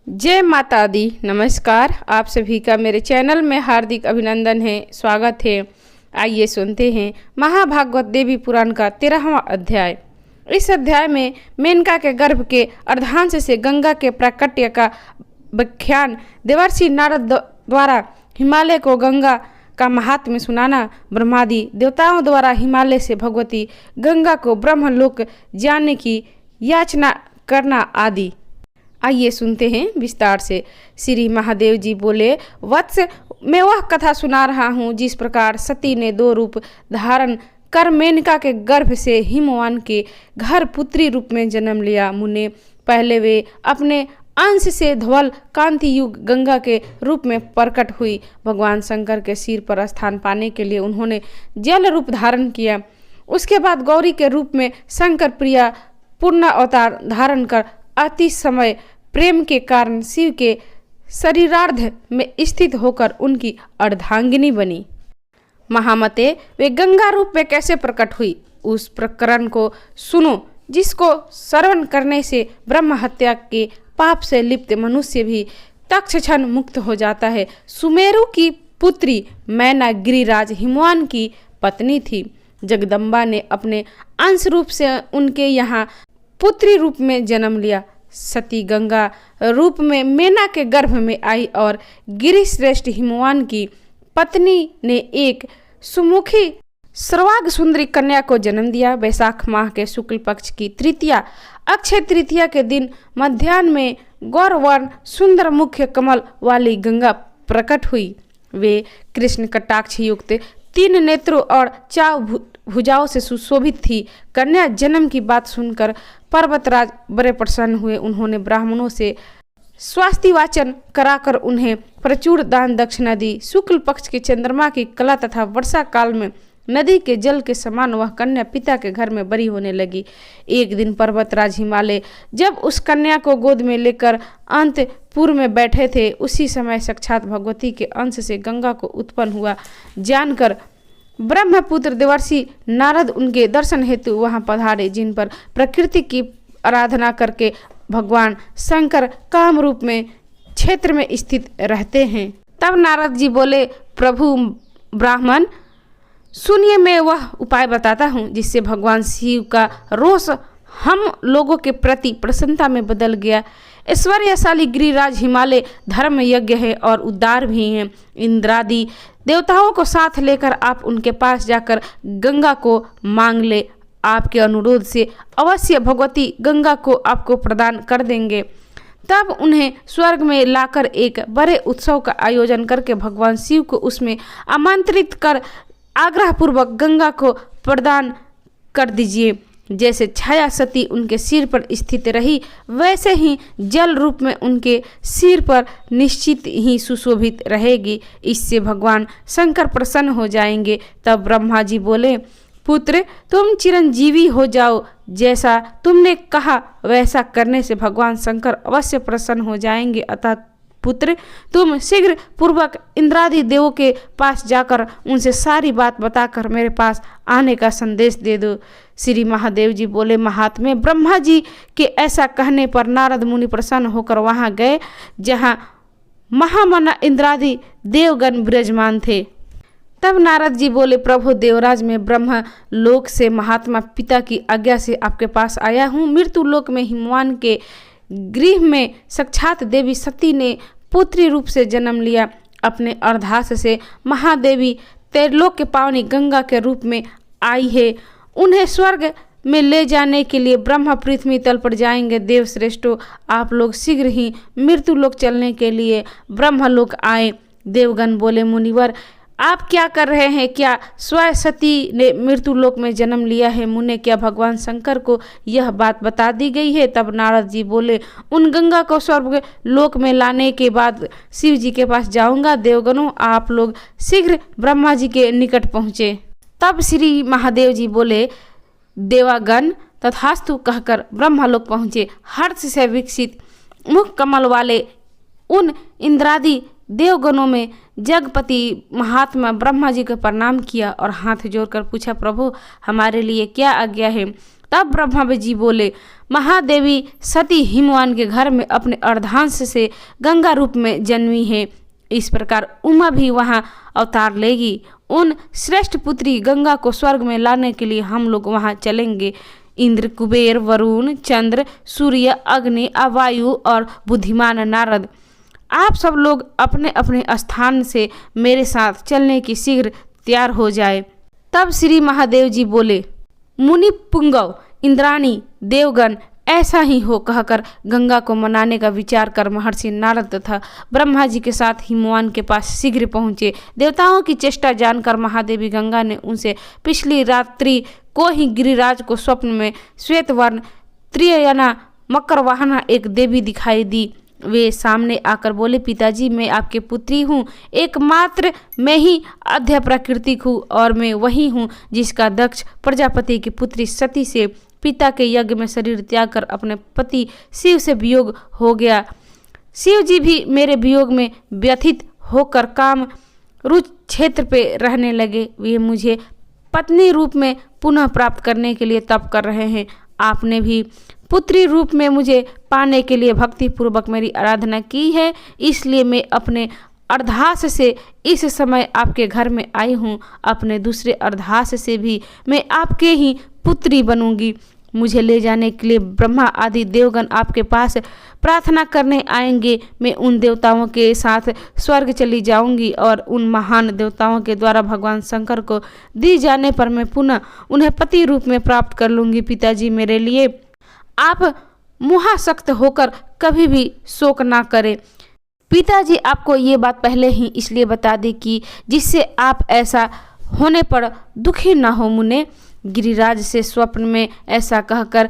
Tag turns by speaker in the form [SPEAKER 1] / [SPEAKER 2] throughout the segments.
[SPEAKER 1] जय माता दी। नमस्कार, आप सभी का मेरे चैनल में हार्दिक अभिनंदन है, स्वागत है। आइए सुनते हैं महाभागवत देवी पुराण का 13वां अध्याय। इस अध्याय में मेनका के गर्भ के अर्धांश से गंगा के प्राकट्य का व्याख्यान देवर्षि नारद द्वारा हिमालय को गंगा का महात्म्य सुनाना, ब्रह्मादि देवताओं द्वारा हिमालय से भगवती गंगा को ब्रह्मलोक जाने की याचना करना आदि। आइए सुनते हैं विस्तार से। श्री महादेव जी बोले, वत्स, मैं वह कथा सुना रहा हूँ जिस प्रकार सती ने 2 रूप धारण कर मेनका के गर्भ से हिमवान के घर पुत्री रूप में जन्म लिया। मुने, पहले वे अपने अंश से धवल कांति युग गंगा के रूप में प्रकट हुई। भगवान शंकर के सिर पर स्थान पाने के लिए उन्होंने जल रूप धारण किया। उसके बाद गौरी के रूप में शंकर प्रिया पूर्ण अवतार धारण कर अति समय प्रेम के कारण शिव के शरीरार्ध में स्थित होकर उनकी अर्धांगिनी बनी। महामते, वे गंगा रूप में कैसे प्रकट हुई, उस प्रकरण को सुनो, जिसको श्रवण करने से ब्रह्म हत्या के पाप से लिप्त मनुष्य भी तत्क्षण मुक्त हो जाता है। सुमेरु की पुत्री मैना गिरिराज हिमवान की पत्नी थी। जगदम्बा ने अपने अंश रूप से उनके यहाँ पुत्री रूप में जन्म लिया। सती गंगा रूप में मेना के गर्भ में आई और गिरिश्रेष्ठ हिमवान की पत्नी ने एक सुमुखी सर्वांग सुंदरी कन्या को जन्म दिया। वैशाख माह के शुक्ल पक्ष की तृतीया अक्षय तृतीया के दिन मध्याह्न में गौरवर्ण सुंदर मुख्य कमल वाली गंगा प्रकट हुई। वे कृष्ण कटाक्ष युक्त 3 नेत्रों और 4 भुजाओं से सुशोभित थी। कन्या जन्म की बात सुनकर पर्वतराज बड़े प्रसन्न हुए। उन्होंने ब्राह्मणों से स्वास्थ्य वाचन कराकर उन्हें प्रचुर दान दक्षिणा दी। शुक्ल पक्ष के चंद्रमा की कला तथा वर्षा काल में नदी के जल के समान वह कन्या पिता के घर में बड़ी होने लगी। एक दिन पर्वतराज हिमालय जब उस कन्या को गोद में लेकर अंतपुर में बैठे थे, उसी समय साक्षात भगवती के अंश से गंगा को उत्पन्न हुआ जानकर ब्रह्मपुत्र देवर्षि नारद उनके दर्शन हेतु वहां पधारे, जिन पर प्रकृति की आराधना करके भगवान शंकर काम रूप में क्षेत्र में स्थित रहते हैं। तब नारद जी बोले, प्रभु ब्राह्मण सुनिए, मैं वह उपाय बताता हूँ जिससे भगवान शिव का रोष हम लोगों के प्रति प्रसन्नता में बदल गया। ऐश्वर्यशाली गिरिराज हिमालय धर्म यज्ञ है और उदार भी हैं। इंद्रादि देवताओं को साथ लेकर आप उनके पास जाकर गंगा को मांग ले। आपके अनुरोध से अवश्य भगवती गंगा को आपको प्रदान कर देंगे। तब उन्हें स्वर्ग में लाकर एक बड़े उत्सव का आयोजन करके भगवान शिव को उसमें आमंत्रित कर आग्रह पूर्वक गंगा को प्रदान कर दीजिए। जैसे छाया सती उनके सिर पर स्थित रही, वैसे ही जल रूप में उनके सिर पर निश्चित ही सुशोभित रहेगी। इससे भगवान शंकर प्रसन्न हो जाएंगे। तब ब्रह्मा जी बोले, पुत्र, तुम चिरंजीवी हो जाओ। जैसा तुमने कहा वैसा करने से भगवान शंकर अवश्य प्रसन्न हो जाएंगे। अतः पुत्र, तुम शीघ्र पूर्वक इंद्रादि देवों के पास जाकर उनसे सारी बात बताकर मेरे पास आने का संदेश दे दो। श्री महादेव जी बोले, महात्मे, ब्रह्मा जी के ऐसा कहने पर नारद मुनि प्रसन्न होकर वहां गए जहां महामना इंद्रादि देवगण विराजमान थे। तब नारद जी बोले, प्रभु देवराज, मैं ब्रह्म लोक से महात्मा पिता की आज्ञा से आपके पास आया हूँ। मृत्यु लोक में हिमवान के गृह में साक्षात देवी सती ने पुत्री रूप से जन्म लिया। अपने अर्धास से महादेवी त्रैलोक के पावनी गंगा के रूप में आई है। उन्हें स्वर्ग में ले जाने के लिए ब्रह्मा पृथ्वी तल पर जाएंगे। देव श्रेष्ठों, आप लोग शीघ्र ही मृत्यु लोक चलने के लिए ब्रह्मलोक आए। देवगण बोले, मुनिवर, आप क्या कर रहे हैं? क्या स्वयं सती ने मृत्यु लोक में जन्म लिया है? मुने, क्या भगवान शंकर को यह बात बता दी गई है? तब नारद जी बोले, उन गंगा को स्वर्ग लोक में लाने के बाद शिव जी के पास जाऊंगा। देवगणों, आप लोग शीघ्र ब्रह्मा जी के निकट पहुँचे। तब श्री महादेव जी बोले, देवागण तथास्तु कहकर ब्रह्मलोक पहुँचे। हर्ष से विकसित मुख कमल वाले उन इंद्रादि देवगणों में जगपति महात्मा ब्रह्मा जी को प्रणाम किया और हाथ जोड़कर पूछा, प्रभु, हमारे लिए क्या आज्ञा है? तब ब्रह्मा जी बोले, महादेवी सती हिमवान के घर में अपने अर्धांश से गंगा रूप में जन्मी है। इस प्रकार उमा भी वहाँ अवतार लेगी। उन श्रेष्ठ पुत्री गंगा को स्वर्ग में लाने के लिए हम लोग वहाँ चलेंगे। इंद्र, कुबेर, वरुण, चंद्र, सूर्य, अग्नि, वायु और बुद्धिमान नारद, आप सब लोग अपने अपने स्थान से मेरे साथ चलने की शीघ्र तैयार हो जाए। तब श्री महादेव जी बोले, मुनि पुंगव, इंद्राणी, देवगण, ऐसा ही हो कहकर गंगा को मनाने का विचार कर महर्षि नारद तथा ब्रह्मा जी के साथ हिमवान के पास शीघ्र पहुँचे। देवताओं की चेष्टा जानकर महादेवी गंगा ने उनसे पिछली रात्रि को ही गिरिराज को स्वप्न में श्वेत वर्ण त्रियना मकर वाहना एक देवी दिखाई दी। वे सामने आकर बोले, पिताजी मैं आपके पुत्री हूँ, एकमात्र मैं ही आद्य प्राकृतिक हूँ और मैं वही हूँ जिसका दक्ष प्रजापति की पुत्री सती से पिता के यज्ञ में शरीर त्याग कर अपने पति शिव से वियोग हो गया। शिव जी भी मेरे वियोग में व्यथित होकर काम रुच क्षेत्र पे रहने लगे। वे मुझे पत्नी रूप में पुनः प्राप्त करने के लिए तप कर रहे हैं। आपने भी पुत्री रूप में मुझे पाने के लिए भक्ति पूर्वक मेरी आराधना की है, इसलिए मैं अपने अर्धास से इस समय आपके घर में आई हूँ। अपने दूसरे अर्धास से भी मैं आपके ही पुत्री बनूंगी। मुझे ले जाने के लिए ब्रह्मा आदि देवगण आपके पास प्रार्थना करने आएंगे। मैं उन देवताओं के साथ स्वर्ग चली जाऊंगी और उन महान देवताओं के द्वारा भगवान शंकर को दी जाने पर मैं पुनः उन्हें पति रूप में प्राप्त कर लूंगी। पिताजी मेरे लिए आप मुहासक्त होकर कभी भी शोक ना करें। पिताजी आपको ये बात पहले ही इसलिए बता दी कि जिससे आप ऐसा होने पर दुखी ना हो मुने। गिरिराज से स्वप्न में ऐसा कहकर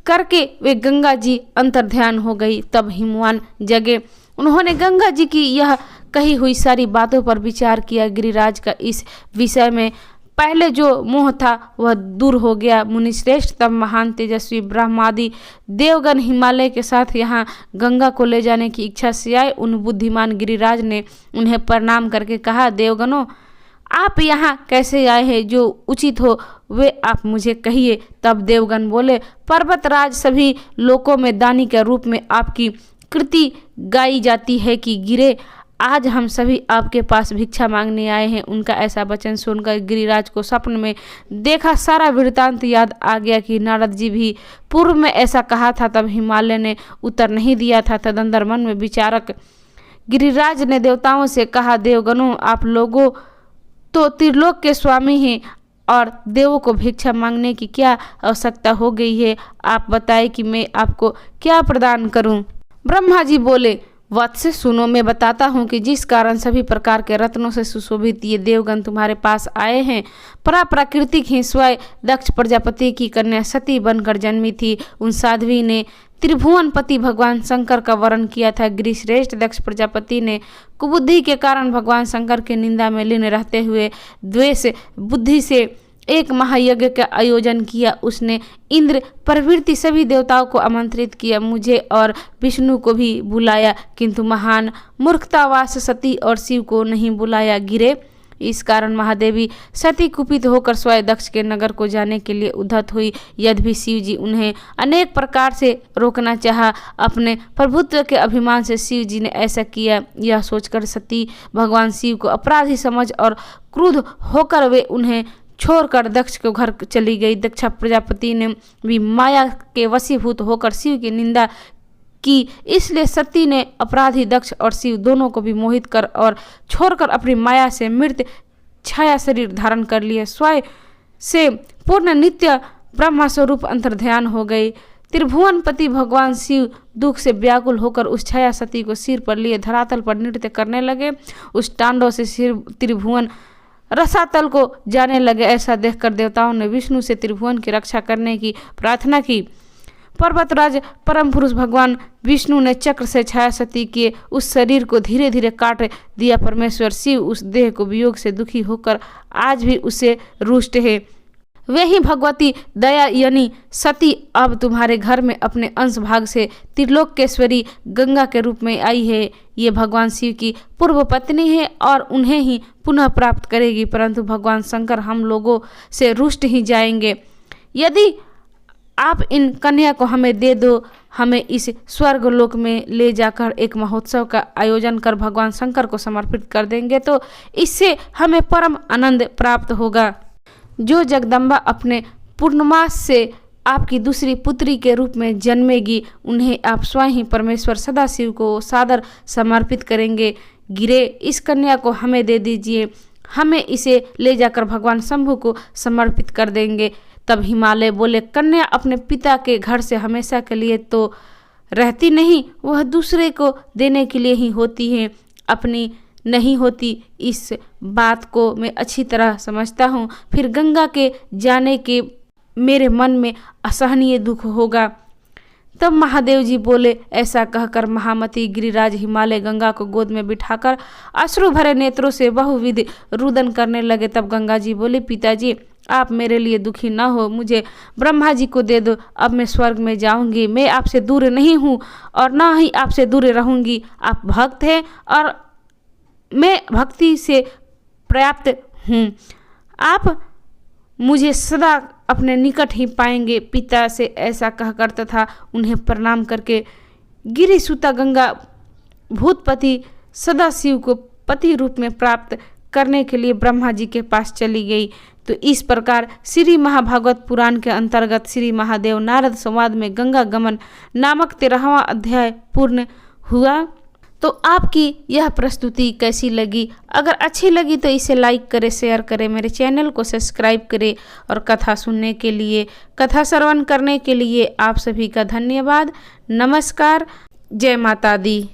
[SPEAKER 1] करके वे गंगा जी अंतर्ध्यान हो गई। तब हिमवान जगे। उन्होंने गंगा जी की यह कही हुई सारी बातों पर विचार किया। गिरिराज का इस विषय में पहले जो मोह था वह दूर हो गया। मुनिश्रेष्ठ तब महान तेजस्वी ब्रह्मादि देवगण हिमालय के साथ यहाँ गंगा को ले जाने की इच्छा से आए। उन बुद्धिमान गिरिराज ने उन्हें प्रणाम करके कहा, देवगणों आप यहाँ कैसे आए हैं? जो उचित हो वे आप मुझे कहिए। तब देवगण बोले, पर्वतराज सभी लोकों में दानी के रूप में आपकी कृति गाई जाती है कि गिरे आज हम सभी आपके पास भिक्षा मांगने आए हैं। उनका ऐसा वचन सुनकर गिरिराज को स्वप्न में देखा सारा वृत्तांत याद आ गया कि नारद जी भी पूर्व में ऐसा कहा था, तब हिमालय ने उत्तर नहीं दिया था। तदंतर मन में विचारक गिरिराज ने देवताओं से कहा, देवगणों आप लोगों तो त्रिलोक के स्वामी हैं और देवों को भिक्षा मांगने की क्या आवश्यकता हो गई है? आप बताएं कि मैं आपको क्या प्रदान करूं? ब्रह्मा जी बोले, वत्स सुनो, मैं बताता हूँ कि जिस कारण सभी प्रकार के रत्नों से सुशोभित ये देवगण तुम्हारे पास आए हैं। प्राकृतिक ही स्वयं दक्ष प्रजापति की कन्या सती बनकर जन्मी थी। उन साध्वी ने त्रिभुवन पति भगवान शंकर का वर्ण किया था। गिरिश्रेष्ठ दक्ष प्रजापति ने कुबुद्धि के कारण भगवान शंकर के निंदा में लीन रहते हुए द्वेष बुद्धि से एक महायज्ञ का आयोजन किया। उसने इंद्र प्रभृति सभी देवताओं को आमंत्रित किया, मुझे और विष्णु को भी बुलाया, किंतु महान मूर्खतावास सती और शिव को नहीं बुलाया। गिरे इस कारण महादेवी सती कुपित होकर स्वयं दक्ष के नगर को जाने के लिए उद्धत हुई। यद्यपि शिव जी उन्हें अनेक प्रकार से रोकना चाहा, अपने प्रभुत्व के अभिमान से शिव जी ने ऐसा किया। यह सोचकर सती भगवान शिव को अपराधी समझ और क्रुद्ध होकर वे उन्हें छोड़कर दक्ष के घर चली गई। दक्ष प्रजापति ने भी माया के वशीभूत होकर शिव की निंदा की, इसलिए सती ने अपराधी दक्ष और शिव दोनों को भी मोहित कर और छोड़कर अपनी माया से मृत छाया शरीर धारण कर लिए। स्वयं से पूर्ण नित्य ब्रह्मा स्वरूप अंतर्ध्यान हो गए। त्रिभुवनपति भगवान शिव दुख से व्याकुल होकर उस छाया सती को सिर पर लिए धरातल पर नृत्य करने लगे। उस तांडव से सिर त्रिभुवन रसातल को जाने लगे। ऐसा देखकर देवताओं ने विष्णु से त्रिभुवन की रक्षा करने की प्रार्थना की। पर्वतराज परम पुरुष भगवान विष्णु ने चक्र से छाया सती के उस शरीर को धीरे धीरे काट दिया। परमेश्वर शिव उस देह को वियोग से दुखी होकर आज भी उसे रुष्ट है। वे ही भगवती दया यानी सती अब तुम्हारे घर में अपने अंश भाग से त्रिलोकेश्वरी गंगा के रूप में आई है। ये भगवान शिव की पूर्व पत्नी है और उन्हें ही पुनः प्राप्त करेगी, परंतु भगवान शंकर हम लोगों से रुष्ट ही जाएंगे। यदि आप इन कन्या को हमें दे दो, हमें इस स्वर्ग लोक में ले जाकर एक महोत्सव का आयोजन कर भगवान शंकर को समर्पित कर देंगे तो इससे हमें परम आनंद प्राप्त होगा। जो जगदम्बा अपने पूर्णमास से आपकी दूसरी पुत्री के रूप में जन्मेगी, उन्हें आप स्वयं ही परमेश्वर सदाशिव को सादर समर्पित करेंगे। गिरे, इस कन्या को हमें दे दीजिए, हमें इसे ले जाकर भगवान शंभु को समर्पित कर देंगे। तब हिमालय बोले, कन्या अपने पिता के घर से हमेशा के लिए तो रहती नहीं, वह दूसरे को देने के लिए ही होती है, अपनी नहीं होती। इस बात को मैं अच्छी तरह समझता हूँ। फिर गंगा के जाने के मेरे मन में असहनीय दुख होगा। तब महादेव जी बोले, ऐसा कहकर महामती गिरिराज हिमालय गंगा को गोद में बिठाकर अश्रु भरे नेत्रों से बहुविध रुदन करने लगे। तब गंगा जी बोले, पिताजी आप मेरे लिए दुखी न हो, मुझे ब्रह्मा जी को दे दो, अब मैं स्वर्ग में जाऊंगी। मैं आपसे दूर नहीं हूँ और न ही आपसे दूर रहूंगी। आप भक्त हैं और मैं भक्ति से पर्याप्त हूँ। आप मुझे सदा अपने निकट ही पाएंगे। पिता से ऐसा कहकर तथा उन्हें प्रणाम करके गिरिसुता गंगा भूतपति सदाशिव को पति रूप में प्राप्त करने के लिए ब्रह्मा जी के पास चली गई। तो इस प्रकार श्री महाभागवत पुराण के अंतर्गत श्री महादेव नारद संवाद में गंगा गमन नामक 13वां अध्याय पूर्ण हुआ। तो आपकी यह प्रस्तुति कैसी लगी? अगर अच्छी लगी तो इसे लाइक करें, शेयर करें, मेरे चैनल को सब्सक्राइब करें और कथा सुनने के लिए, कथा श्रवण करने के लिए आप सभी का धन्यवाद। नमस्कार। जय माता दी।